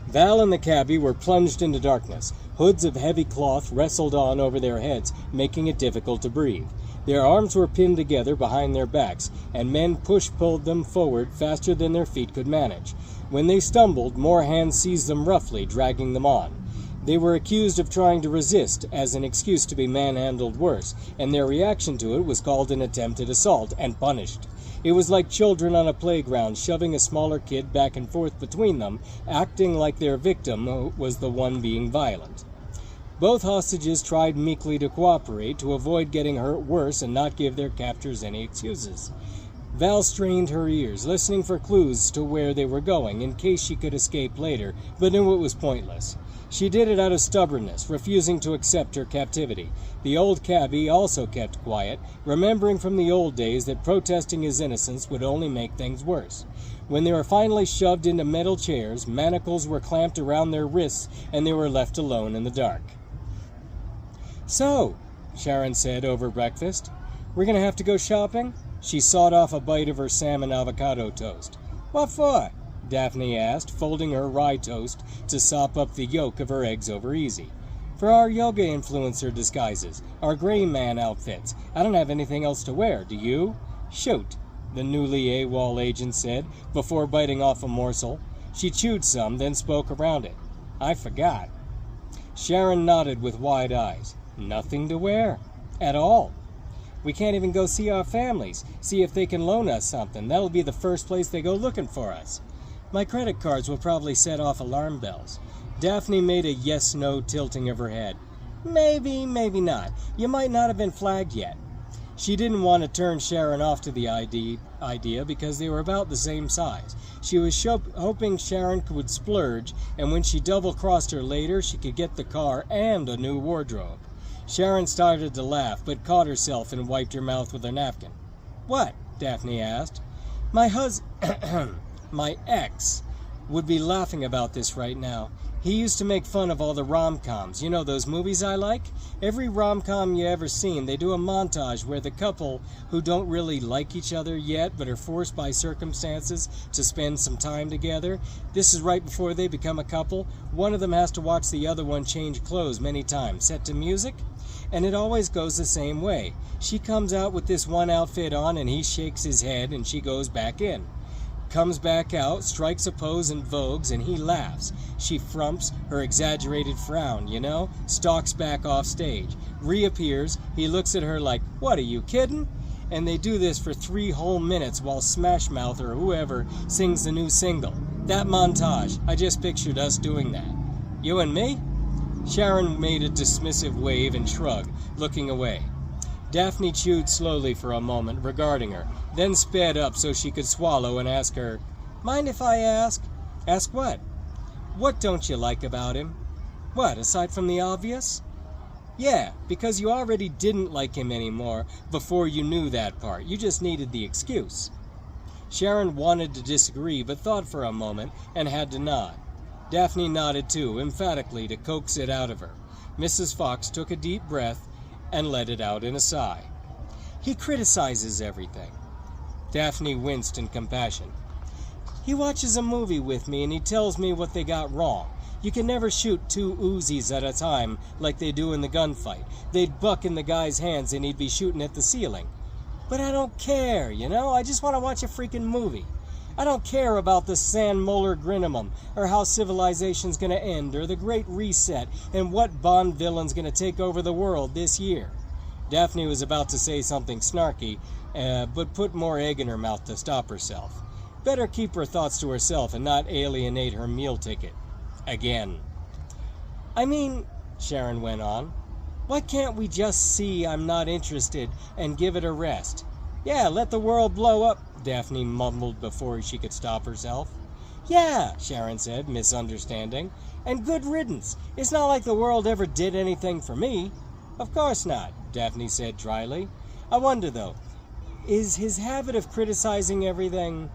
Val and the cabbie were plunged into darkness. Hoods of heavy cloth wrestled on over their heads, making it difficult to breathe. Their arms were pinned together behind their backs, and men push-pulled them forward faster than their feet could manage. When they stumbled, more hands seized them roughly, dragging them on. They were accused of trying to resist, as an excuse to be manhandled worse, and their reaction to it was called an attempted assault and punished. It was like children on a playground shoving a smaller kid back and forth between them, acting like their victim was the one being violent. Both hostages tried meekly to cooperate, to avoid getting hurt worse and not give their captors any excuses. Val strained her ears, listening for clues to where they were going, in case she could escape later, but knew it was pointless. She did it out of stubbornness, refusing to accept her captivity. The old cabbie also kept quiet, remembering from the old days that protesting his innocence would only make things worse. When they were finally shoved into metal chairs, manacles were clamped around their wrists, and they were left alone in the dark. "So," Sharon said over breakfast, "we're going to have to go shopping?" She sawed off a bite of her salmon avocado toast. "What for?" Daphne asked, folding her rye toast to sop up the yolk of her eggs over easy. "For our yoga influencer disguises, our gray man outfits. I don't have anything else to wear, do you?" "Shoot," the newly AWOL agent said, before biting off a morsel. She chewed some, then spoke around it. "I forgot." Sharon nodded with wide eyes. "Nothing to wear. At all. We can't even go see our families, see if they can loan us something. That'll be the first place they go looking for us. My credit cards will probably set off alarm bells." Daphne made a yes-no tilting of her head. "Maybe, maybe not. You might not have been flagged yet." She didn't want to turn Sharon off to the idea because they were about the same size. She was hoping Sharon would splurge, and when she double-crossed her later, she could get the car and a new wardrobe. Sharon started to laugh, but caught herself and wiped her mouth with her napkin. "What?" Daphne asked. My ex would be laughing about this right now. He used to make fun of all the rom-coms. You know those movies I like? Every rom-com you ever seen, they do a montage where the couple who don't really like each other yet but are forced by circumstances to spend some time together. This is right before they become a couple. One of them has to watch the other one change clothes many times, set to music. And it always goes the same way. She comes out with this one outfit on and he shakes his head and she goes back in. Comes back out, strikes a pose and vogues, and he laughs. She frumps her exaggerated frown, stalks back off stage. Reappears, he looks at her like, "What, are you kidding?" And they do this for 3 whole minutes while Smash Mouth or whoever sings the new single. That montage, I just pictured us doing that. "You and me?" Sharon made a dismissive wave and shrug, looking away. Daphne chewed slowly for a moment, regarding her, then sped up so she could swallow and ask her, "Mind if I ask?" "Ask what?" "What don't you like about him?" "What, aside from the obvious?" "Yeah, because you already didn't like him anymore before you knew that part. You just needed the excuse." Sharon wanted to disagree, but thought for a moment and had to nod. Daphne nodded too, emphatically, to coax it out of her. Mrs. Fox took a deep breath and let it out in a sigh. "He criticizes everything." Daphne winced in compassion. "He watches a movie with me and he tells me what they got wrong. You can never shoot 2 Uzis at a time like they do in the gunfight. They'd buck in the guy's hands and he'd be shooting at the ceiling. But I don't care, I just want to watch a freaking movie. I don't care about the San Molar Grinamum, or how civilization's going to end, or the Great Reset, and what Bond villain's going to take over the world this year." Daphne was about to say something snarky, but put more egg in her mouth to stop herself. Better keep her thoughts to herself and not alienate her meal ticket. Again. "I mean," Sharon went on, "why can't we just see I'm not interested and give it a rest?" "Yeah, let the world blow up," Daphne mumbled before she could stop herself. "Yeah," Sharon said, misunderstanding. "And good riddance. It's not like the world ever did anything for me." "Of course not," Daphne said dryly. "I wonder, though, is his habit of criticizing everything—"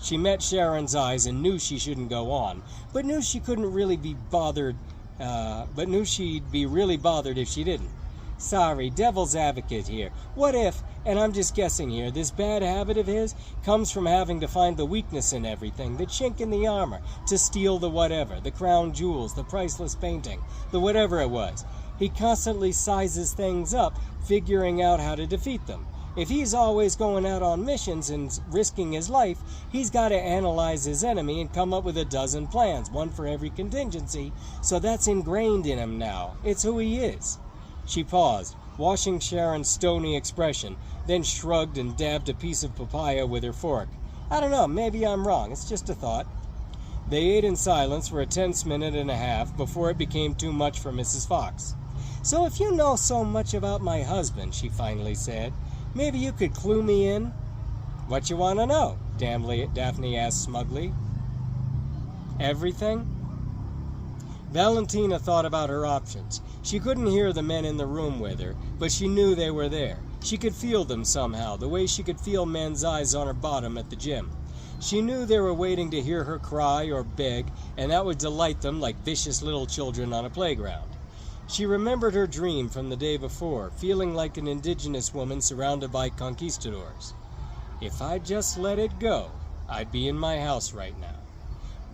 She met Sharon's eyes and knew she shouldn't go on, but knew she couldn't really be bothered, but knew she'd be really bothered if she didn't. "Sorry, devil's advocate here. What if, And I'm just guessing here, this bad habit of his comes from having to find the weakness in everything, the chink in the armor, to steal the whatever, the crown jewels, the priceless painting, the whatever it was. He constantly sizes things up, figuring out how to defeat them. If he's always going out on missions and risking his life, he's got to analyze his enemy and come up with a dozen plans, one for every contingency, so that's ingrained in him now. It's who he is. She paused, watching Sharon's stony expression, then shrugged and dabbed a piece of papaya with her fork. I don't know, maybe I'm wrong. It's just a thought. They ate in silence for a tense minute and a half before it became too much for Mrs. Fox. So if you know so much about my husband, she finally said, maybe you could clue me in? What you want to know? Daphne asked smugly. Everything? Valentina thought about her options. She couldn't hear the men in the room with her, but she knew they were there. She could feel them somehow, the way she could feel men's eyes on her bottom at the gym. She knew they were waiting to hear her cry or beg, and that would delight them like vicious little children on a playground. She remembered her dream from the day before, feeling like an indigenous woman surrounded by conquistadors. If I'd just let it go, I'd be in my house right now.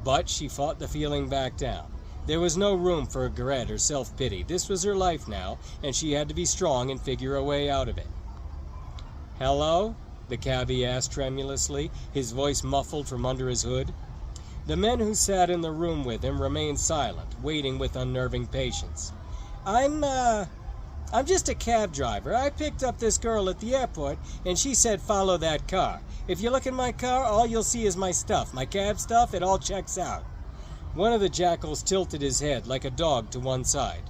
But she fought the feeling back down. There was no room for regret or self-pity. This was her life now, and she had to be strong and figure a way out of it. Hello? The cabbie asked tremulously, his voice muffled from under his hood. The men who sat in the room with him remained silent, waiting with unnerving patience. I'm just a cab driver. I picked up this girl at the airport, and she said follow that car. If you look in my car, all you'll see is my stuff. My cab stuff, it all checks out. One of the jackals tilted his head like a dog to one side.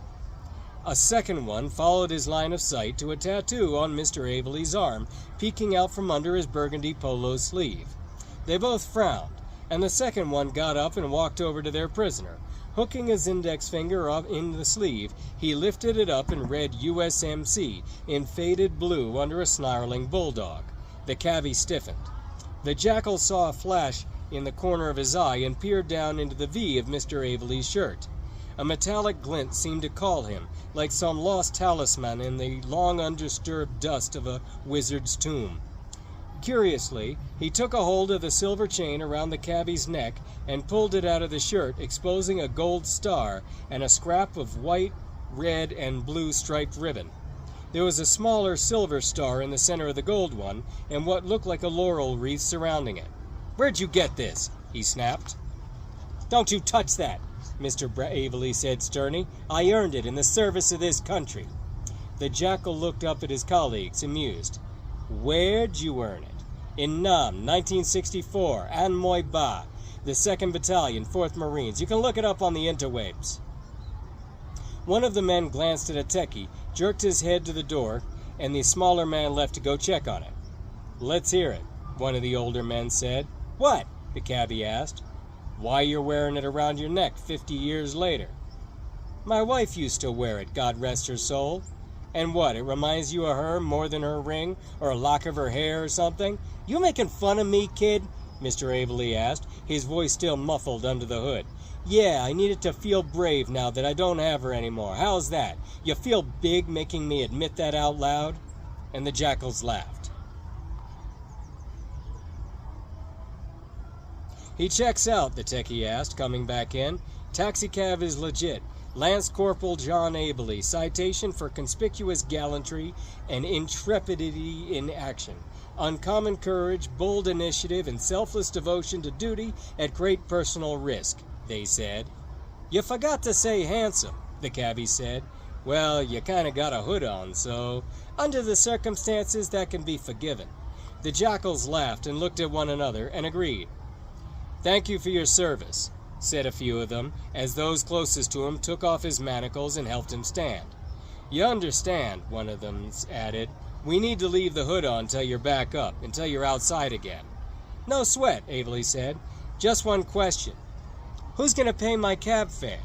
A second one followed his line of sight to a tattoo on Mr. Aveley's arm, peeking out from under his burgundy polo sleeve. They both frowned, and the second one got up and walked over to their prisoner. Hooking his index finger up in the sleeve, he lifted it up and read USMC in faded blue under a snarling bulldog. The cabbie stiffened. The jackal saw a flash in the corner of his eye and peered down into the V of Mr. Aveley's shirt. A metallic glint seemed to call him, like some lost talisman in the long undisturbed dust of a wizard's tomb. Curiously, he took a hold of the silver chain around the cabbie's neck and pulled it out of the shirt, exposing a gold star and a scrap of white, red, and blue striped ribbon. There was a smaller silver star in the center of the gold one, and what looked like a laurel wreath surrounding it. "Where'd you get this?" he snapped. "Don't you touch that," Mr. Aveley said sternly. "I earned it in the service of this country." The jackal looked up at his colleagues, amused. "Where'd you earn it?" "In Nam, 1964, An Moi Ba, the 2nd Battalion, 4th Marines. You can look it up on the interwebs." One of the men glanced at a techie, jerked his head to the door, and the smaller man left to go check on it. "Let's hear it," one of the older men said. "What?" the cabbie asked. "Why you're wearing it around your neck 50 years later." "My wife used to wear it, God rest her soul." "And what, it reminds you of her more than her ring, or a lock of her hair or something?" "You making fun of me, kid?" Mr. Aveley asked, his voice still muffled under the hood. "Yeah, I needed to feel brave now that I don't have her anymore. How's that? You feel big making me admit that out loud?" And the jackals laughed. "He checks out," the techie asked, coming back in. "Taxicab is legit. Lance Corporal John Aveley, citation for conspicuous gallantry and intrepidity in action. Uncommon courage, bold initiative, and selfless devotion to duty at great personal risk," they said. "You forgot to say handsome," the cabbie said. "Well, you kinda got a hood on, so under the circumstances that can be forgiven." The jackals laughed and looked at one another and agreed. "Thank you for your service," said a few of them, as those closest to him took off his manacles and helped him stand. "You understand," one of them added, "we need to leave the hood on till you're back up, until you're outside again." "No sweat," Aveley said. "Just one question. Who's going to pay my cab fare?"